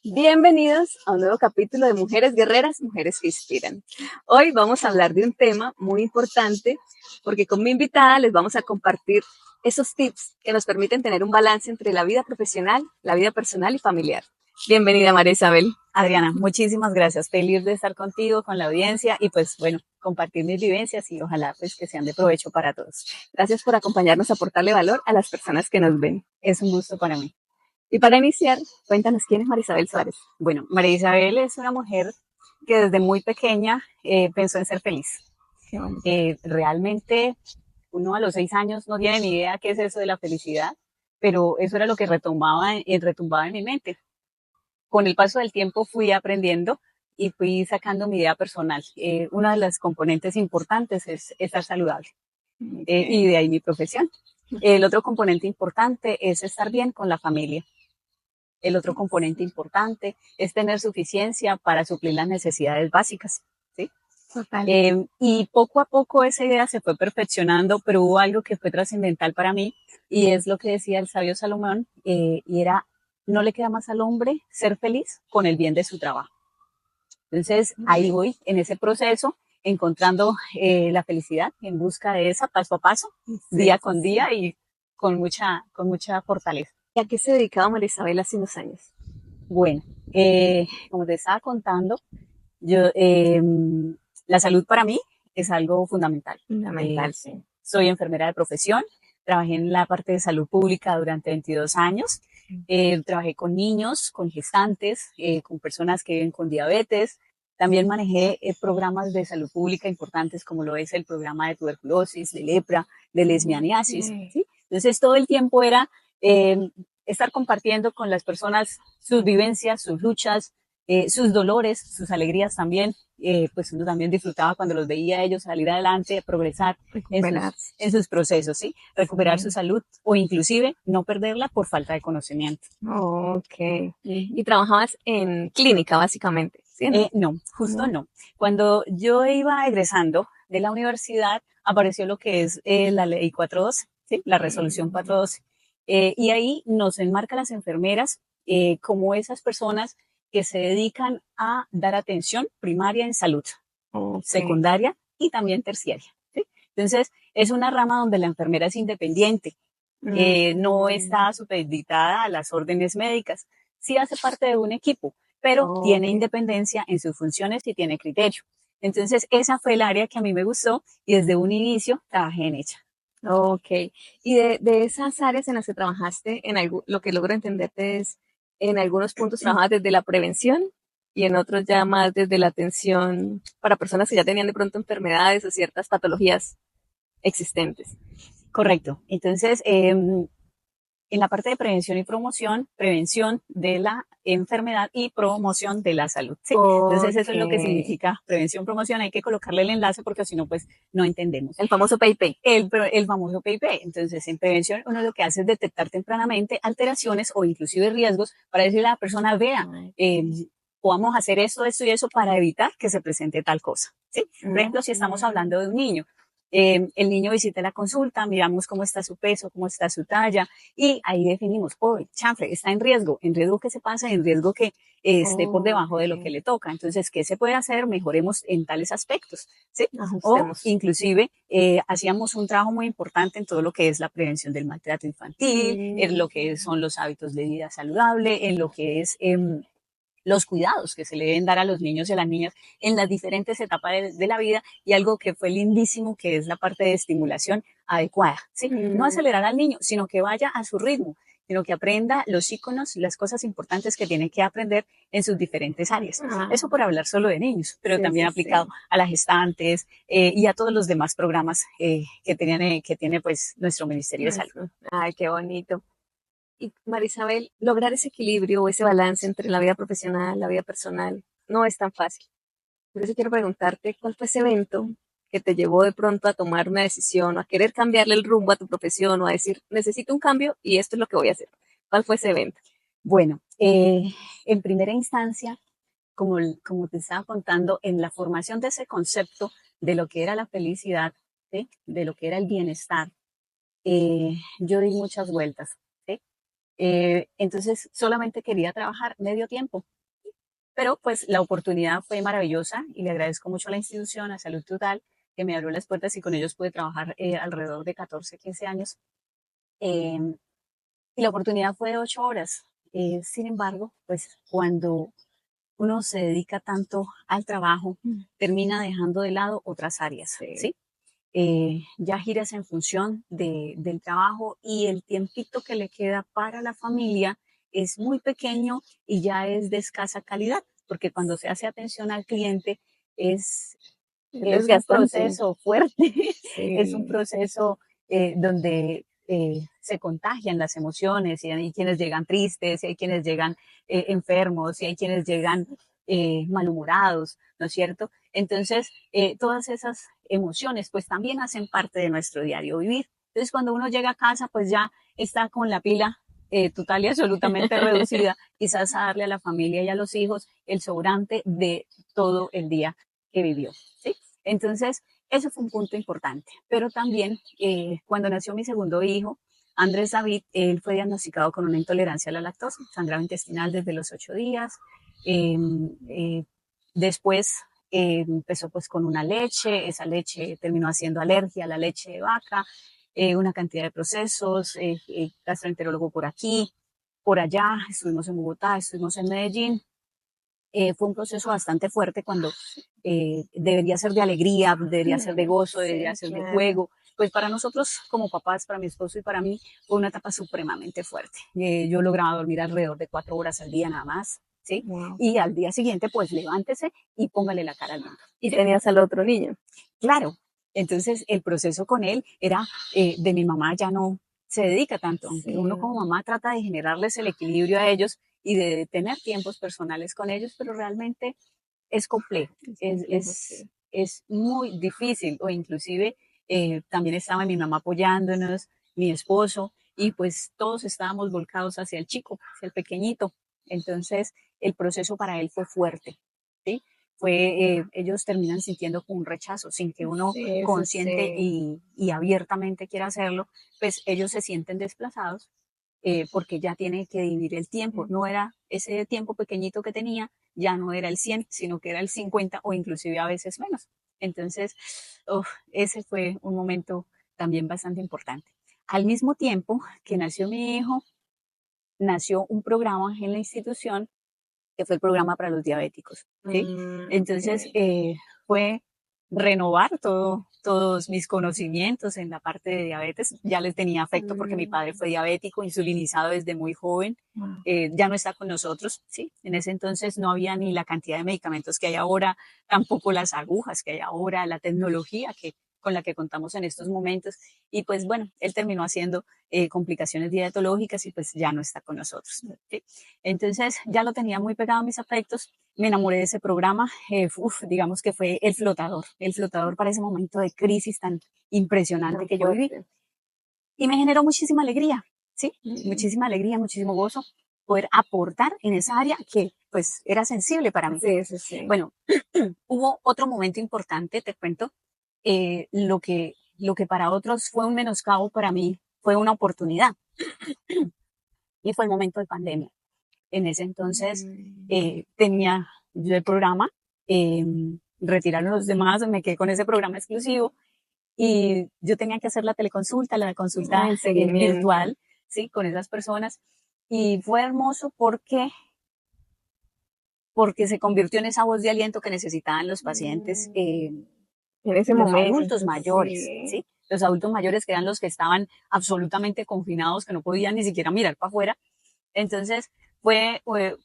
Bienvenidos a un nuevo capítulo de Mujeres Guerreras, Mujeres que Inspiran. Hoy vamos a hablar de un tema muy importante porque con mi invitada les vamos a compartir esos tips que nos permiten tener un balance entre la vida profesional, la vida personal y familiar. Bienvenida, María Isabel. Adriana, muchísimas gracias. Feliz de estar contigo, con la audiencia y pues bueno, compartir mis vivencias y ojalá pues que sean de provecho para todos. Gracias por acompañarnos a aportarle valor a las personas que nos ven. Es un gusto para mí. Y para iniciar, cuéntanos quién es María Isabel Suárez. Bueno, María Isabel es una mujer que desde muy pequeña pensó en ser feliz. Realmente uno a los 6 años no tiene ni idea qué es eso de la felicidad, pero eso era lo que retumbaba en mi mente. Con el paso del tiempo fui aprendiendo y fui sacando mi idea personal. Una de las componentes importantes es estar saludable y de ahí mi profesión. El otro componente importante es estar bien con la familia. El otro componente importante es tener suficiencia para suplir las necesidades básicas. ¿Sí? Y poco a poco esa idea se fue perfeccionando, pero hubo algo que fue trascendental para mí y es lo que decía el sabio Salomón, y era, no le queda más al hombre ser feliz con el bien de su trabajo. Entonces ahí voy en ese proceso, encontrando la felicidad en busca de esa paso a paso, día con día y con mucha fortaleza. ¿Y a qué se dedicaba María Isabel hace unos años? Bueno, como te estaba contando, yo, la salud para mí es algo fundamental. Fundamental, sí. Soy enfermera de profesión, trabajé en la parte de salud pública durante 22 años, trabajé con niños, con gestantes, con personas que viven con diabetes. También manejé programas de salud pública importantes como lo es el programa de tuberculosis, de lepra, de lesbianiasis. ¿Sí? Entonces todo el tiempo era eh, estar compartiendo con las personas sus vivencias, sus luchas, sus dolores, sus alegrías también. Pues uno también disfrutaba cuando los veía a ellos salir adelante, progresar en sus procesos, ¿sí? Recuperar su salud o inclusive no perderla por falta de conocimiento. Ok. Y trabajabas en clínica, básicamente, ¿sí? No, justo no. Cuando yo iba egresando de la universidad, apareció lo que es la ley 412, ¿sí? La resolución 412. Y ahí nos enmarca a las enfermeras como esas personas que se dedican a dar atención primaria en salud, secundaria y también terciaria. ¿Sí? Entonces, es una rama donde la enfermera es independiente, no está supeditada a las órdenes médicas, sí hace parte de un equipo, pero tiene independencia en sus funciones y tiene criterio. Entonces, esa fue el área que a mí me gustó y desde un inicio trabajé en ella. Ok. Y de esas áreas en las que trabajaste, lo que logro entenderte es, en algunos puntos trabajabas desde la prevención y en otros ya más desde la atención para personas que ya tenían de pronto enfermedades o ciertas patologías existentes. Correcto. Entonces, en la parte de prevención y promoción, prevención de la enfermedad y promoción de la salud. ¿Sí? Entonces, eso es lo que significa prevención, promoción. Hay que colocarle el enlace porque si no, pues no entendemos. El famoso PIP. El famoso PIP. Entonces, en prevención, uno lo que hace es detectar tempranamente alteraciones o inclusive riesgos para decirle a la persona, vea, podamos hacer esto, esto y eso para evitar que se presente tal cosa. ¿Sí? Por ejemplo, si estamos hablando de un niño, el niño visita la consulta, miramos cómo está su peso, cómo está su talla, y ahí definimos, oh, chanfle, está en riesgo que se pase, en riesgo que esté por debajo de lo que le toca. Entonces, ¿qué se puede hacer? Mejoremos en tales aspectos, ¿sí? O inclusive hacíamos un trabajo muy importante en todo lo que es la prevención del maltrato infantil, en lo que son los hábitos de vida saludable, en lo que es los cuidados que se le deben dar a los niños y a las niñas en las diferentes etapas de la vida, y algo que fue lindísimo, que es la parte de estimulación adecuada, ¿sí? No acelerar al niño, sino que vaya a su ritmo, sino que aprenda los iconos, las cosas importantes que tiene que aprender en sus diferentes áreas. Eso por hablar solo de niños, pero también aplicado a las gestantes y a todos los demás programas que tiene pues nuestro Ministerio de Salud. Ay, qué bonito. Y Marisabel, lograr ese equilibrio o ese balance entre la vida profesional, la vida personal, no es tan fácil. Por eso quiero preguntarte, ¿cuál fue ese evento que te llevó de pronto a tomar una decisión o a querer cambiarle el rumbo a tu profesión o a decir, necesito un cambio y esto es lo que voy a hacer? ¿Cuál fue ese evento? Bueno, en primera instancia, como te estaba contando, en la formación de ese concepto de lo que era la felicidad, ¿sí? De lo que era el bienestar, yo di muchas vueltas, ¿sí? Entonces solamente quería trabajar medio tiempo. Pero pues la oportunidad fue maravillosa y le agradezco mucho a la institución, a Salud Total, que me abrió las puertas y con ellos pude trabajar alrededor de 14, 15 años. Eh, y la oportunidad fue de 8 horas. Sin embargo, pues cuando uno se dedica tanto al trabajo, termina dejando de lado otras áreas, ¿sí? Ya giras en función del trabajo y el tiempito que le queda para la familia es muy pequeño y ya es de escasa calidad, porque cuando se hace atención al cliente es, es un Desgastante. proceso fuerte, es un Sí. proceso donde se contagian las emociones y hay quienes llegan tristes, y hay quienes llegan enfermos, y hay quienes llegan malhumorados, ¿no es cierto? Entonces, todas esas emociones pues también hacen parte de nuestro diario vivir. Entonces, cuando uno llega a casa, pues ya está con la pila total y absolutamente reducida, quizás a darle a la familia y a los hijos el sobrante de todo el día que vivió, ¿sí? Entonces, eso fue un punto importante. Pero también, cuando nació mi segundo hijo, Andrés David, él fue diagnosticado con una intolerancia a la lactosa, sangrado intestinal desde los 8 días. Eh, eh, Después empezó pues con una leche, esa leche terminó haciendo alergia a la leche de vaca, una cantidad de procesos, gastroenterólogo por aquí, por allá, estuvimos en Bogotá, estuvimos en Medellín. Fue un proceso bastante fuerte cuando debería ser de alegría, debería ser de gozo, debería Sí, ser de claro. juego. Pues para nosotros como papás, para mi esposo y para mí, fue una etapa supremamente fuerte. Yo lograba dormir alrededor de 4 horas al día nada más, ¿sí? Wow. Y al día siguiente, pues levántese y póngale la cara al mundo. Y ¿Sí? tenías al otro niño. Claro. Entonces el proceso con él era de mi mamá ya no se dedica tanto, aunque uno como Sí. mamá trata de generarles el equilibrio a ellos y de tener tiempos personales con ellos, pero realmente es complejo, Es complejo, sí. es muy difícil, o inclusive también estaba mi mamá apoyándonos, mi esposo, y pues todos estábamos volcados hacia el chico, hacia el pequeñito. Entonces el proceso para él fue fuerte, ¿sí? Ellos terminan sintiendo como un rechazo, sin que uno Sí, eso consciente sí. y abiertamente quiera hacerlo, pues ellos se sienten desplazados porque ya tiene que dividir el tiempo. No era ese tiempo pequeñito que tenía, ya no era el 100, sino que era el 50 o inclusive a veces menos. Entonces, ese fue un momento también bastante importante. Al mismo tiempo que nació mi hijo, nació un programa en la institución que fue el programa para los diabéticos, ¿sí? Entonces, Ok. fue renovar todos mis conocimientos en la parte de diabetes. Ya les tenía afecto porque mi padre fue diabético, insulinizado desde muy joven. Wow. Ya no está con nosotros, ¿sí? En ese entonces no había ni la cantidad de medicamentos que hay ahora, tampoco las agujas que hay ahora, la tecnología con la que contamos en estos momentos. Y pues bueno, él terminó haciendo complicaciones dietológicas y pues ya no está con nosotros, ¿sí? Entonces ya lo tenía muy pegado a mis afectos, me enamoré de ese programa, digamos que fue el flotador para ese momento de crisis tan impresionante Tan que yo viví. fuerte. Y me generó muchísima alegría, ¿sí? Mm. Muchísima alegría, muchísimo gozo poder aportar en esa área que pues era sensible para mí. Sí, sí, sí. Bueno, hubo otro momento importante, te cuento, lo que para otros fue un menoscabo, para mí fue una oportunidad y fue el momento de pandemia. En ese entonces Mm. tenía yo el programa, eh, retiraron los demás, me quedé con ese programa exclusivo y yo tenía que hacer la Ah, consulta el seguimiento. virtual, ¿sí? Con esas personas. Y fue hermoso porque se convirtió en esa voz de aliento que necesitaban los pacientes, Mm. En ese los adultos momento, mayores, sí. ¿sí? Los adultos mayores que eran los que estaban absolutamente confinados, que no podían ni siquiera mirar para afuera. Entonces, fue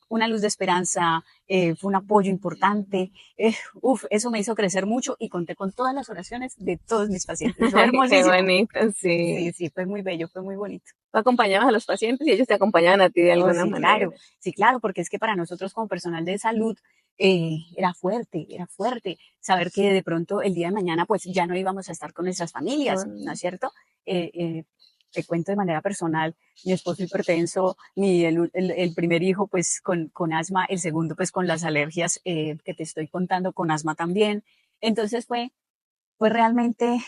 una luz de esperanza, fue un apoyo importante. Eso me hizo crecer mucho y conté con todas las oraciones de todos mis pacientes. Fue Qué hermosísimo. bonito, sí. Sí, sí, fue muy bello, fue muy bonito. Tú acompañabas a los pacientes y ellos te acompañaban a ti de Oh, alguna manera. sí, claro, porque es que para nosotros como personal de salud era fuerte saber que de pronto el día de mañana pues ya no íbamos a estar con nuestras familias, ¿no es Con, cierto? Eh, eh, Te cuento de manera personal, mi esposo hipertenso, el primer hijo pues con asma, el segundo pues con las alergias que te estoy contando, con asma también. Entonces fue realmente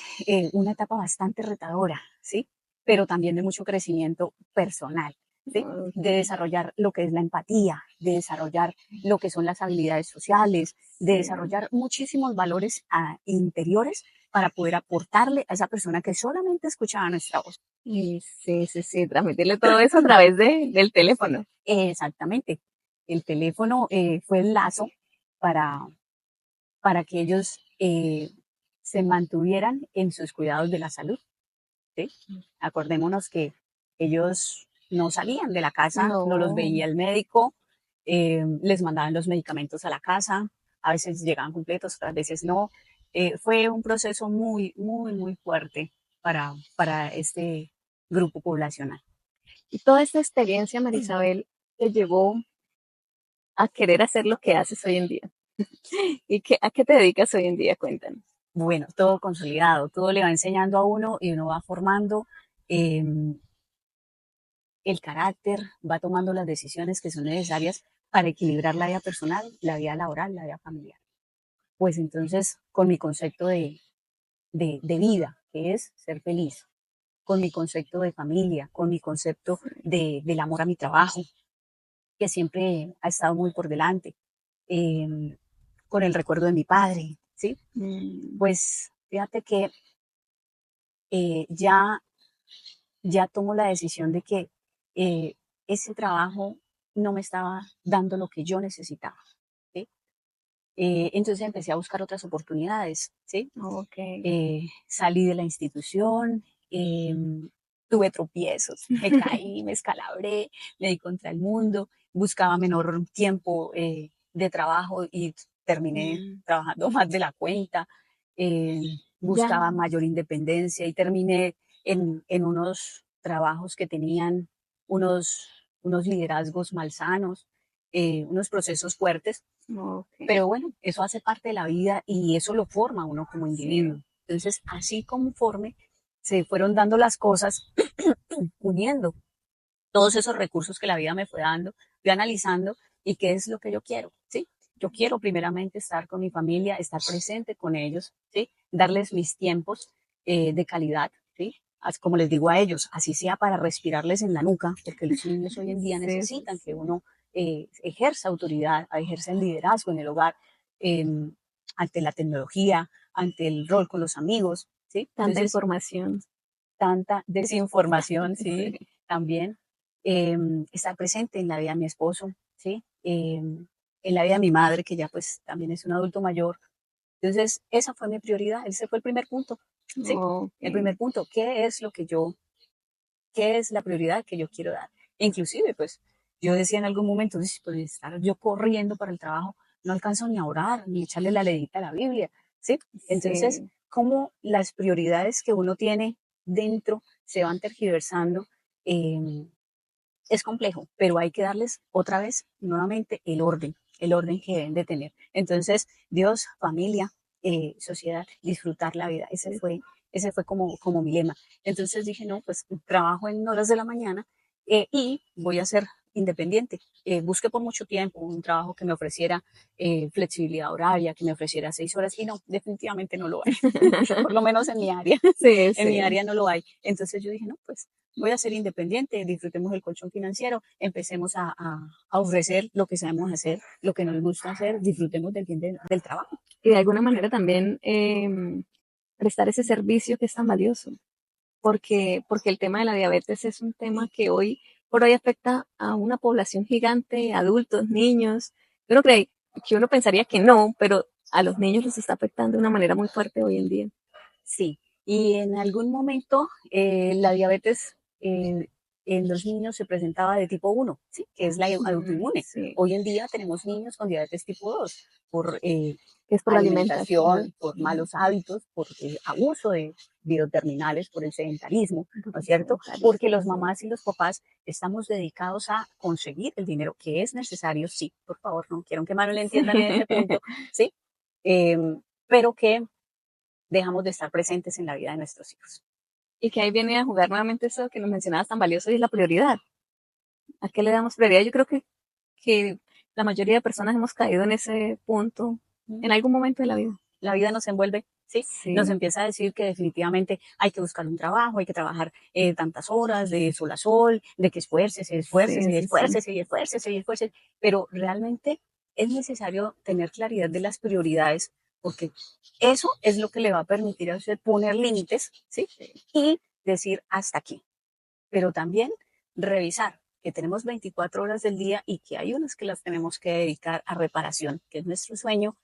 una etapa bastante retadora, ¿sí? Pero también de mucho crecimiento personal. ¿sí? De desarrollar lo que es la empatía, de desarrollar lo que son las habilidades sociales, de desarrollar muchísimos valores interiores para poder aportarle a esa persona que solamente escuchaba nuestra voz. Sí, transmitirle todo eso a través del teléfono. Exactamente. El teléfono fue el lazo para, para que ellos se mantuvieran en sus cuidados de la salud. ¿Sí? Acordémonos que ellos no salían de la casa, no los No. veía el médico, les mandaban los medicamentos a la casa, a veces llegaban completos, otras veces no. Fue un proceso muy, muy, muy fuerte para este grupo poblacional. Y toda esta experiencia, Marisabel, te llevó a querer hacer lo que haces hoy en día. ¿Y a qué te dedicas hoy en día? Cuéntanos. Bueno, todo consolidado, todo le va enseñando a uno y uno va formando el carácter, va tomando las decisiones que son necesarias para equilibrar la vida personal, la vida laboral, la vida familiar. Pues entonces, con mi concepto de vida, que es ser feliz, con mi concepto de familia, con mi concepto del amor a mi trabajo, que siempre ha estado muy por delante, con el recuerdo de mi padre, ¿sí? Pues fíjate que ya tomo la decisión de que ese trabajo no me estaba dando lo que yo necesitaba, ¿sí? Entonces empecé a buscar otras oportunidades, ¿sí? Salí de la institución, tuve tropiezos, me caí, me escalabré, me di contra el mundo, buscaba menor tiempo de trabajo y terminé trabajando más de la cuenta, buscaba mayor independencia y terminé en unos trabajos que tenían unos liderazgos malsanos, unos procesos fuertes. Pero bueno, eso hace parte de la vida y eso lo forma uno como individuo. Entonces, así conforme se fueron dando las cosas, uniendo todos esos recursos que la vida me fue dando, fui analizando y qué es lo que yo quiero, ¿sí? Yo quiero primeramente estar con mi familia, estar presente con ellos, ¿sí? Darles mis tiempos de calidad, ¿sí? Como les digo a ellos, así sea para respirarles en la nuca, porque los niños hoy en día necesitan que uno ejerza autoridad, ejerza el liderazgo en el hogar, eh, ante la tecnología, ante el rol con los amigos, ¿sí? Tanta información. Tanta desinformación, sí, también. Estar presente en la vida de mi esposo, ¿sí? En la vida de mi madre, que ya pues también es un adulto mayor. Entonces, esa fue mi prioridad, ese fue el primer punto, ¿sí? El primer punto, qué es la prioridad que yo quiero dar? Inclusive, pues, yo decía en algún momento, pues estar yo corriendo para el trabajo, no alcanzo ni a orar, ni echarle la leidita a la Biblia, ¿sí? Entonces, cómo las prioridades que uno tiene dentro se van tergiversando, es complejo, pero hay que darles otra vez, nuevamente, el orden que deben de tener. Entonces, Dios, familia, sociedad, disfrutar la vida, ese fue como mi lema. Entonces dije, no, pues trabajo en horas de la mañana y voy a ser independiente. Busqué por mucho tiempo un trabajo que me ofreciera flexibilidad horaria, que me ofreciera 6 horas y no, definitivamente no lo hay, por lo menos en mi área. En mi área no lo hay. Entonces yo dije, no, pues voy a ser independiente, disfrutemos el colchón financiero, empecemos a ofrecer lo que sabemos hacer, lo que nos gusta hacer, disfrutemos del bien del trabajo. Y de alguna manera también prestar ese servicio que es tan valioso, porque el tema de la diabetes es un tema que hoy por hoy afecta a una población gigante, adultos, niños. Uno pensaría que no, pero a los niños los está afectando de una manera muy fuerte hoy en día. Sí, y en algún momento la diabetes en los niños se presentaba de tipo 1, ¿sí? Que es la autoinmune. Sí. Hoy en día tenemos niños con diabetes tipo 2 por Es por la alimentación, por malos hábitos, por abuso de bioterminales, por el sedentarismo, ¿no es cierto? Porque los mamás y los papás estamos dedicados a conseguir el dinero que es necesario, sí, por favor, no quiero que Manuel entiendan en ese punto, ¿sí? Pero que dejamos de estar presentes en la vida de nuestros hijos. Y que ahí viene a jugar nuevamente eso que nos mencionabas tan valioso y es la prioridad. ¿A qué le damos prioridad? Yo creo que la mayoría de personas hemos caído en ese punto en algún momento de la vida. La vida nos envuelve ¿sí? Nos empieza a decir que definitivamente hay que buscar un trabajo, hay que trabajar tantas horas de sol a sol, de que esfuércese, esfuércese, esfuércese y esfuércese y esfuércese, pero realmente es necesario tener claridad de las prioridades porque eso es lo que le va a permitir a usted poner límites, ¿sí? Y decir hasta aquí, pero también revisar que tenemos 24 horas del día y que hay unas que las tenemos que dedicar a reparación, que es nuestro sueño,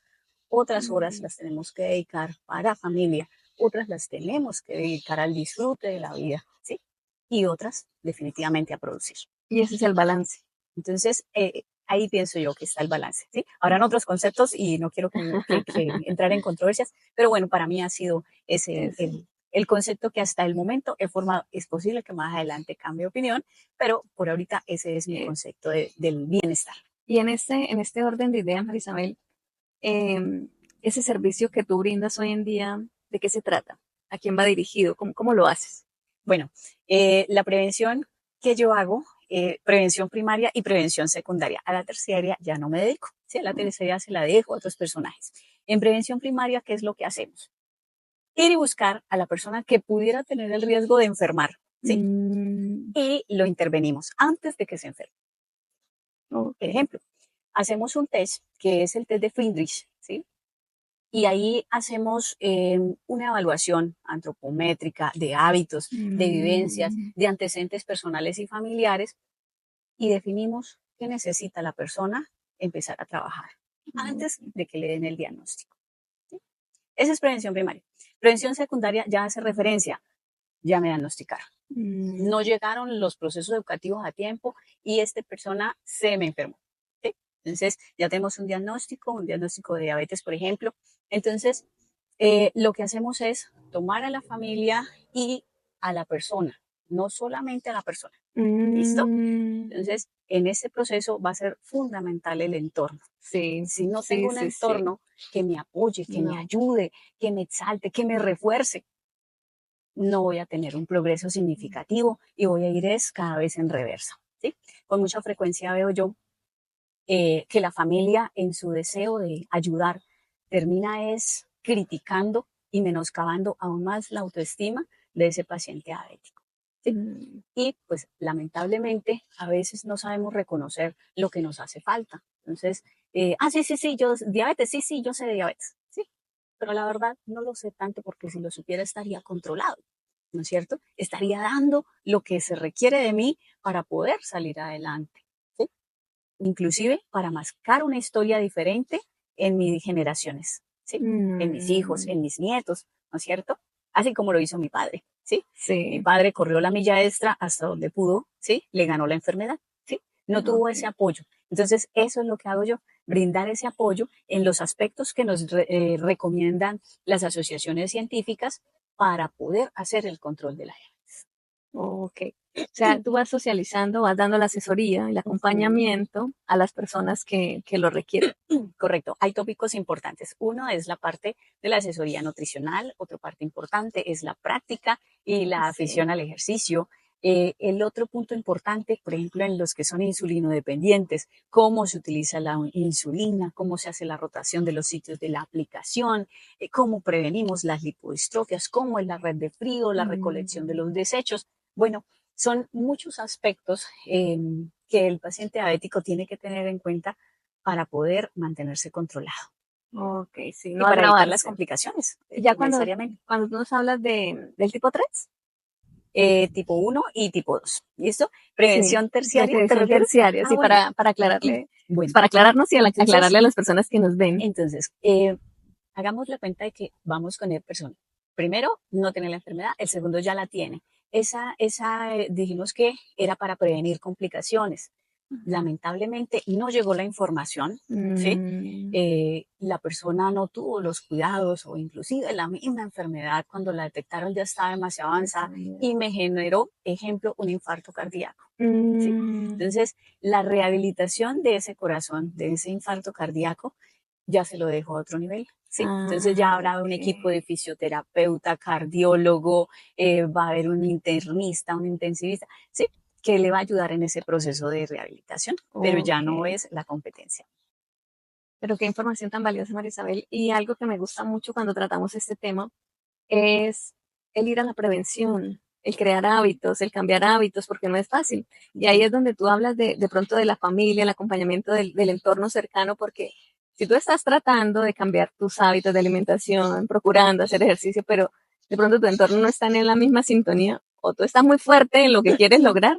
otras horas las tenemos que dedicar para familia, otras las tenemos que dedicar al disfrute de la vida, ¿sí? Y otras definitivamente a producir. Y ese es el balance. Entonces, ahí pienso yo que está el balance, ¿sí? Habrán otros conceptos y no quiero que entrar en controversias, pero bueno, para mí ha sido ese el concepto que hasta el momento he formado. Es posible que más adelante cambie de opinión, pero por ahorita ese es mi concepto del bienestar. Y en este orden de ideas, Marisabel, ese servicio que tú brindas hoy en día, ¿de qué se trata? ¿A quién va dirigido? ¿Cómo lo haces? Bueno, la prevención que yo hago, prevención primaria y prevención secundaria. A la terciaria ya no me dedico, ¿sí? A la terciaria se la dejo a otros personajes. En prevención primaria, ¿qué es lo que hacemos? Ir y buscar a la persona que pudiera tener el riesgo de enfermar, ¿sí? Y lo intervenimos antes de que se enferme. Por ejemplo, hacemos un test que es el test de Friedrich, ¿sí? Y ahí hacemos una evaluación antropométrica de hábitos, de vivencias, de antecedentes personales y familiares y definimos qué necesita la persona empezar a trabajar antes de que le den el diagnóstico. ¿Sí? Esa es prevención primaria. Prevención secundaria ya hace referencia, ya me diagnosticaron. No llegaron los procesos educativos a tiempo y esta persona se me enfermó. ¿Sí? Entonces, ya tenemos un diagnóstico de diabetes, por ejemplo. Entonces, lo que hacemos es tomar a la familia y a la persona, no solamente a la persona. ¿Listo? Entonces, en ese proceso va a ser fundamental el entorno. Sí, si no tengo un entorno que me apoye, que me ayude, que me exalte, que me refuerce, no voy a tener un progreso significativo y voy a ir cada vez en reversa. ¿Sí? Con mucha frecuencia veo yo que la familia en su deseo de ayudar termina es criticando y menoscabando aún más la autoestima de ese paciente diabético. ¿Sí? Y pues lamentablemente a veces no sabemos reconocer lo que nos hace falta. Entonces, sí, yo diabetes, sí, yo sé de diabetes, sí, pero la verdad no lo sé tanto porque si lo supiera estaría controlado, ¿no es cierto? Estaría dando lo que se requiere de mí para poder salir adelante, ¿sí? Inclusive para mascar una historia diferente en mis generaciones, ¿sí? En mis hijos, en mis nietos, ¿no es cierto? Así como lo hizo mi padre, ¿sí? Mi padre corrió la milla extra hasta donde pudo, ¿sí? Le ganó la enfermedad, ¿sí? No tuvo ese apoyo. Entonces, eso es lo que hago yo, brindar ese apoyo en los aspectos que nos recomiendan las asociaciones científicas para poder hacer el control de la diabetes. Ok. O sea, tú vas socializando, vas dando la asesoría, el acompañamiento a las personas que lo requieren. Correcto. Hay tópicos importantes. Uno es la parte de la asesoría nutricional, otra parte importante es la práctica y la afición al ejercicio. El otro punto importante, por ejemplo, en los que son insulinodependientes, cómo se utiliza la insulina, cómo se hace la rotación de los sitios de la aplicación, cómo prevenimos las lipodistrofias, cómo es la red de frío, la recolección de los desechos. Bueno, son muchos aspectos que el paciente diabético tiene que tener en cuenta para poder mantenerse controlado. Ok, sí, no y para evitar las complicaciones. Ya cuando tú nos hablas del tipo 3. Tipo 1 y tipo 2. ¿Listo? Prevención terciaria. Prevención terciaria, sí, bueno. para aclararle, para aclararnos y aclararle a las personas que nos ven. Entonces, hagamos la cuenta de que vamos con el persona. Primero, no tiene la enfermedad, el segundo ya la tiene. Esa dijimos que era para prevenir complicaciones. Lamentablemente no llegó la información, ¿sí? La persona no tuvo los cuidados o inclusive la misma enfermedad cuando la detectaron ya estaba demasiado avanzada y me generó, ejemplo, un infarto cardíaco. ¿Sí? Entonces, la rehabilitación de ese corazón, de ese infarto cardíaco, ya se lo dejo a otro nivel. ¿Sí? Entonces ya habrá un equipo de fisioterapeuta, cardiólogo, va a haber un internista, un intensivista, ¿sí? Que le va a ayudar en ese proceso de rehabilitación, pero ya no es la competencia. Pero qué información tan valiosa, María Isabel. Y algo que me gusta mucho cuando tratamos este tema es el ir a la prevención, el crear hábitos, el cambiar hábitos, porque no es fácil. Y ahí es donde tú hablas de pronto de la familia, el acompañamiento del entorno cercano, porque si tú estás tratando de cambiar tus hábitos de alimentación, procurando hacer ejercicio, pero de pronto tu entorno no está en la misma sintonía, o tú estás muy fuerte en lo que quieres lograr,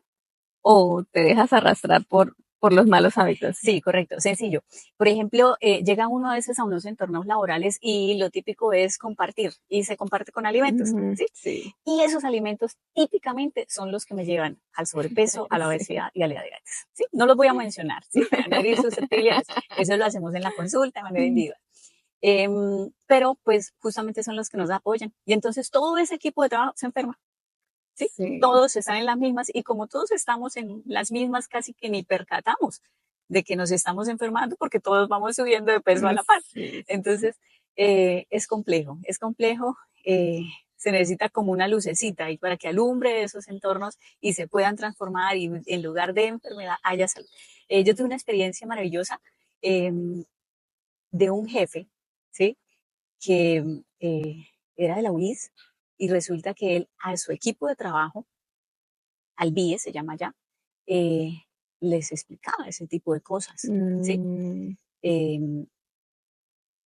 o te dejas arrastrar por los malos hábitos. Sí, correcto, sencillo. Por ejemplo, llega uno a veces a unos entornos laborales y lo típico es compartir y se comparte con alimentos, Ujú, ¿sí? sí, Y esos alimentos típicamente son los que me llevan al sobrepeso, a la sí. obesidad y a la diabetes, ¿sí? No los voy a mencionar, ¿sí? Para no herir susceptibilidades. Eso lo hacemos en la consulta de manera individual. Pero pues justamente son los que nos apoyan. Y entonces todo ese equipo de trabajo se enferma. ¿Sí? Sí, Todos están en las mismas y como todos estamos en las mismas, casi que ni percatamos de que nos estamos enfermando porque todos vamos subiendo de peso a la par. sí, sí, sí. Entonces, es complejo, se necesita como una lucecita y para que alumbre esos entornos y se puedan transformar y en lugar de enfermedad haya salud. Yo tuve una experiencia maravillosa eh, de un jefe, ¿sí? Que era de la UIS y resulta que él a su equipo de trabajo al BIE, se llama ya, eh, les explicaba ese tipo de cosas, ¿sí? Mm, Eh,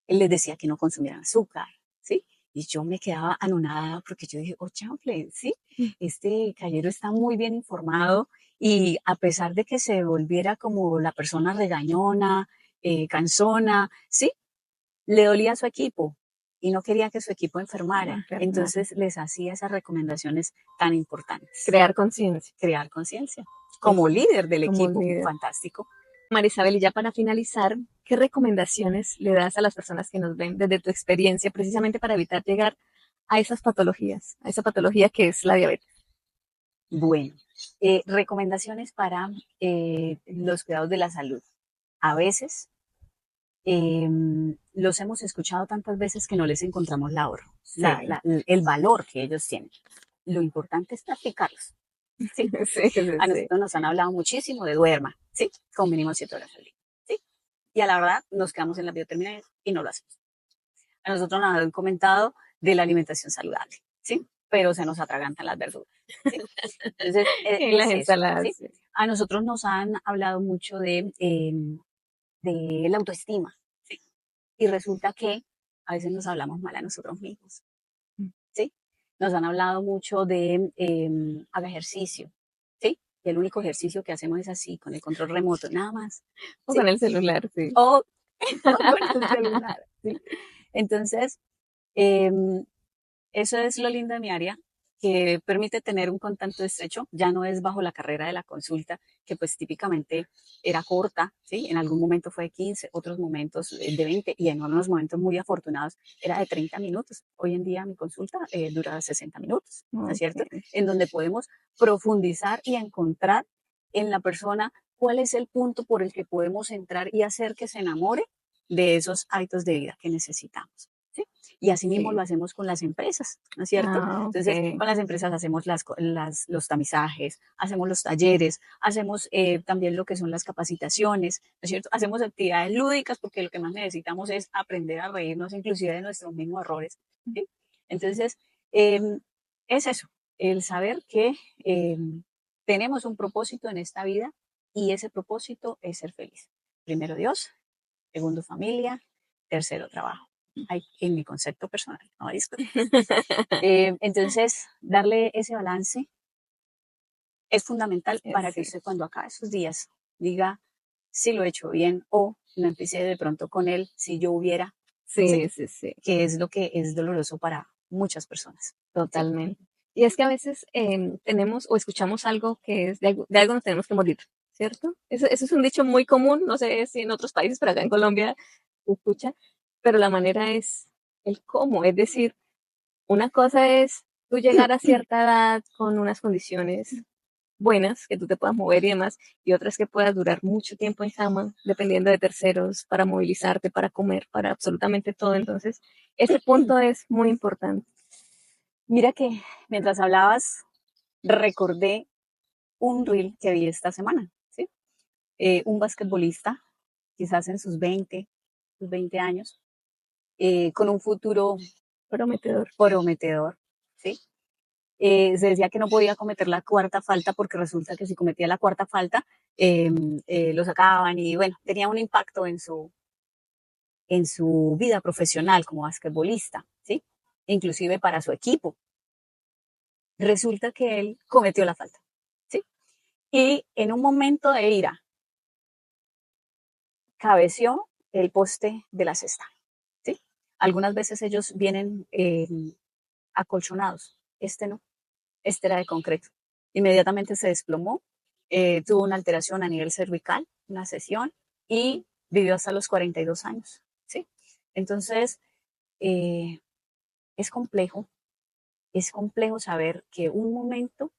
él les decía que no consumieran azúcar, ¿sí? Y yo me quedaba anonada porque yo dije, oh, chanfle, ¿sí? Este caballero está muy bien informado y a pesar de que se volviera como la persona regañona, cansona, ¿sí? Le dolía a su equipo y no quería que su equipo enfermara. enfermar. Entonces les hacía esas recomendaciones tan importantes. Crear conciencia. Crear conciencia. Como Eso, líder del como equipo, líder. fantástico. Marisabel, y ya para finalizar, ¿qué recomendaciones le das a las personas que nos ven desde tu experiencia, precisamente para evitar llegar a esas patologías, a esa patología que es la diabetes? Bueno, recomendaciones para los cuidados de la salud. A veces los hemos escuchado tantas veces que no les encontramos Sí, el valor que ellos tienen. Lo importante es practicarlos. ¿Sí? sí, sí, A sí. nosotros nos han hablado muchísimo de duerma, ¿sí? Con mínimo 7 horas al día, ¿sí? Y a la verdad nos quedamos en la bioterminal y no lo hacemos. A nosotros nos han comentado de la alimentación saludable, ¿sí? Pero se nos atragantan las verduras, ¿sí? Entonces, En las es eso, ¿sí? ensaladas. Sí. A nosotros nos han hablado mucho de la autoestima, ¿sí? Y resulta que a veces nos hablamos mal a nosotros mismos, ¿sí? Nos han hablado mucho de haga ejercicio, ¿sí? Y el único ejercicio que hacemos es así, con el control remoto, nada más, O ¿sí? con el celular, sí. O con el celular, ¿sí? Entonces, em, eso es lo lindo de mi área, que permite tener un contacto estrecho, ya no es bajo la carrera de la consulta, que pues típicamente era corta, ¿sí? En algún momento fue de 15, otros momentos de 20 y en unos momentos muy afortunados era de 30 minutos. Hoy en día mi consulta dura 60 minutos, ¿no es cierto? Ok. En donde podemos profundizar y encontrar en la persona cuál es el punto por el que podemos entrar y hacer que se enamore de esos hábitos de vida que necesitamos. ¿Sí? Y así mismo lo Sí. hacemos con las empresas, ¿no es cierto? Ah, Entonces, ok. con las empresas hacemos los tamizajes, hacemos los talleres, hacemos también lo que son las capacitaciones, ¿no es cierto? Hacemos actividades lúdicas porque lo que más necesitamos es aprender a reírnos inclusive de nuestros mismos errores, ¿sí? Entonces, es eso, el saber que tenemos un propósito en esta vida y ese propósito es ser feliz. Primero Dios, segundo familia, tercero trabajo. Ay, en mi concepto personal, no hay discusión. Entonces, darle ese balance es fundamental para que Sí, usted cuando acabe sus días diga si lo he hecho bien o no empiece de pronto con él si yo hubiera, ¿sí? sí, sí, sí, Que es lo que es doloroso para muchas personas, ¿sí? totalmente. Y es que a veces tenemos o escuchamos algo que es de algo nos tenemos que morir, ¿cierto? Eso es un dicho muy común, no sé si en otros países, pero acá en Colombia se escucha, pero la manera es el cómo, es decir, una cosa es tú llegar a cierta edad con unas condiciones buenas, que tú te puedas mover y demás, y otras que puedas durar mucho tiempo en cama, dependiendo de terceros, para movilizarte, para comer, para absolutamente todo. Entonces, ese punto es muy importante. Mira que mientras hablabas recordé un reel que vi esta semana, ¿sí? Un basquetbolista, quizás en sus 20, sus 20 años, con un futuro prometedor. ¿sí? Se decía que no podía cometer la cuarta falta porque resulta que si cometía la cuarta falta, lo sacaban y bueno, tenía un impacto en su vida profesional como basquetbolista, ¿sí? Inclusive para su equipo. Resulta que él cometió la falta, ¿sí? Y en un momento de ira, cabeció el poste de la cesta, ¿sí? Algunas veces ellos vienen acolchonados, este no, este era de concreto. Inmediatamente se desplomó, tuvo una alteración a nivel cervical, una cesión, y vivió hasta los 42 años, ¿sí? Entonces, eh, es complejo saber que un momento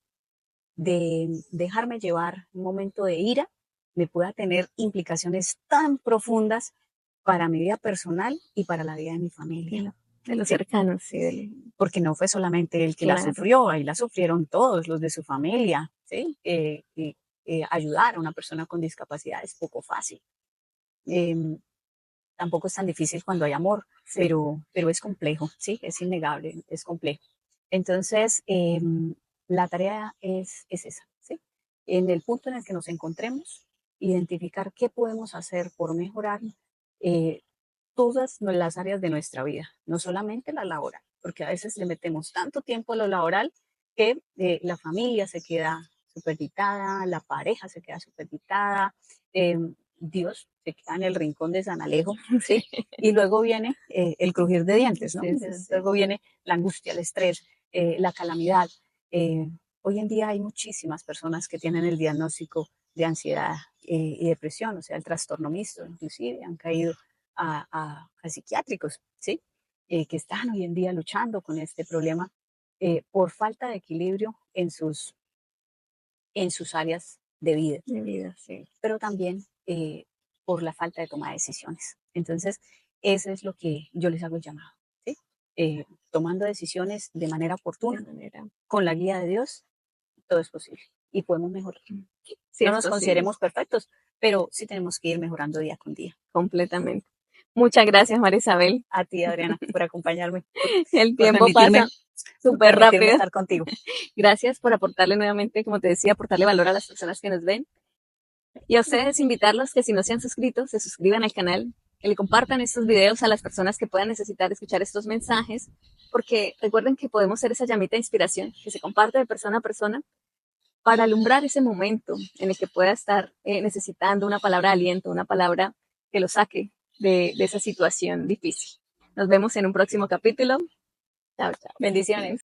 de dejarme llevar, un momento de ira, me pueda tener implicaciones tan profundas para mi vida personal y para la vida de mi familia. De los ¿sí? cercanos, sí. Porque no fue solamente el que la sufrió, ahí la sufrieron todos los de su familia, ¿sí? Ayudar a una persona con discapacidad es poco fácil. Tampoco es tan difícil cuando hay amor, sí. pero es complejo, ¿sí? Es innegable, es complejo. Entonces, la tarea es esa, ¿sí? En el punto en el que nos encontremos, identificar qué podemos hacer por mejorar todas las áreas de nuestra vida, no solamente la laboral, porque a veces le metemos tanto tiempo a lo laboral que la familia se queda supeditada, la pareja se queda supeditada, Dios se queda en el rincón de San Alejo, ¿sí? Y luego viene el crujir de dientes, ¿no? Luego viene la angustia, el estrés, la calamidad. Hoy en día hay muchísimas personas que tienen el diagnóstico de ansiedad y depresión, o sea, el trastorno mixto, inclusive han caído a psiquiátricos, ¿sí? Que están hoy en día luchando con este problema por falta de equilibrio en sus áreas de vida, sí. pero también por la falta de toma de decisiones. Entonces, eso es lo que yo les hago el llamado, ¿sí? Tomando decisiones de manera oportuna, con la guía de Dios, todo es posible y podemos mejorar. Sí, no nos consideremos perfectos, pero sí tenemos que ir mejorando día con día. Completamente. Muchas gracias, María Isabel. A ti, Adriana, por acompañarme. El tiempo pasa súper rápido. Estar contigo. Gracias por aportarle nuevamente, como te decía, aportarle valor a las personas que nos ven. Y a ustedes invitarlos que si no se han suscrito, se suscriban al canal, que le compartan estos videos a las personas que puedan necesitar escuchar estos mensajes, porque recuerden que podemos ser esa llamita de inspiración que se comparte de persona a persona para alumbrar ese momento en el que pueda estar necesitando una palabra de aliento, una palabra que lo saque de esa situación difícil. Nos vemos en un próximo capítulo. Chao, chao. Bendiciones.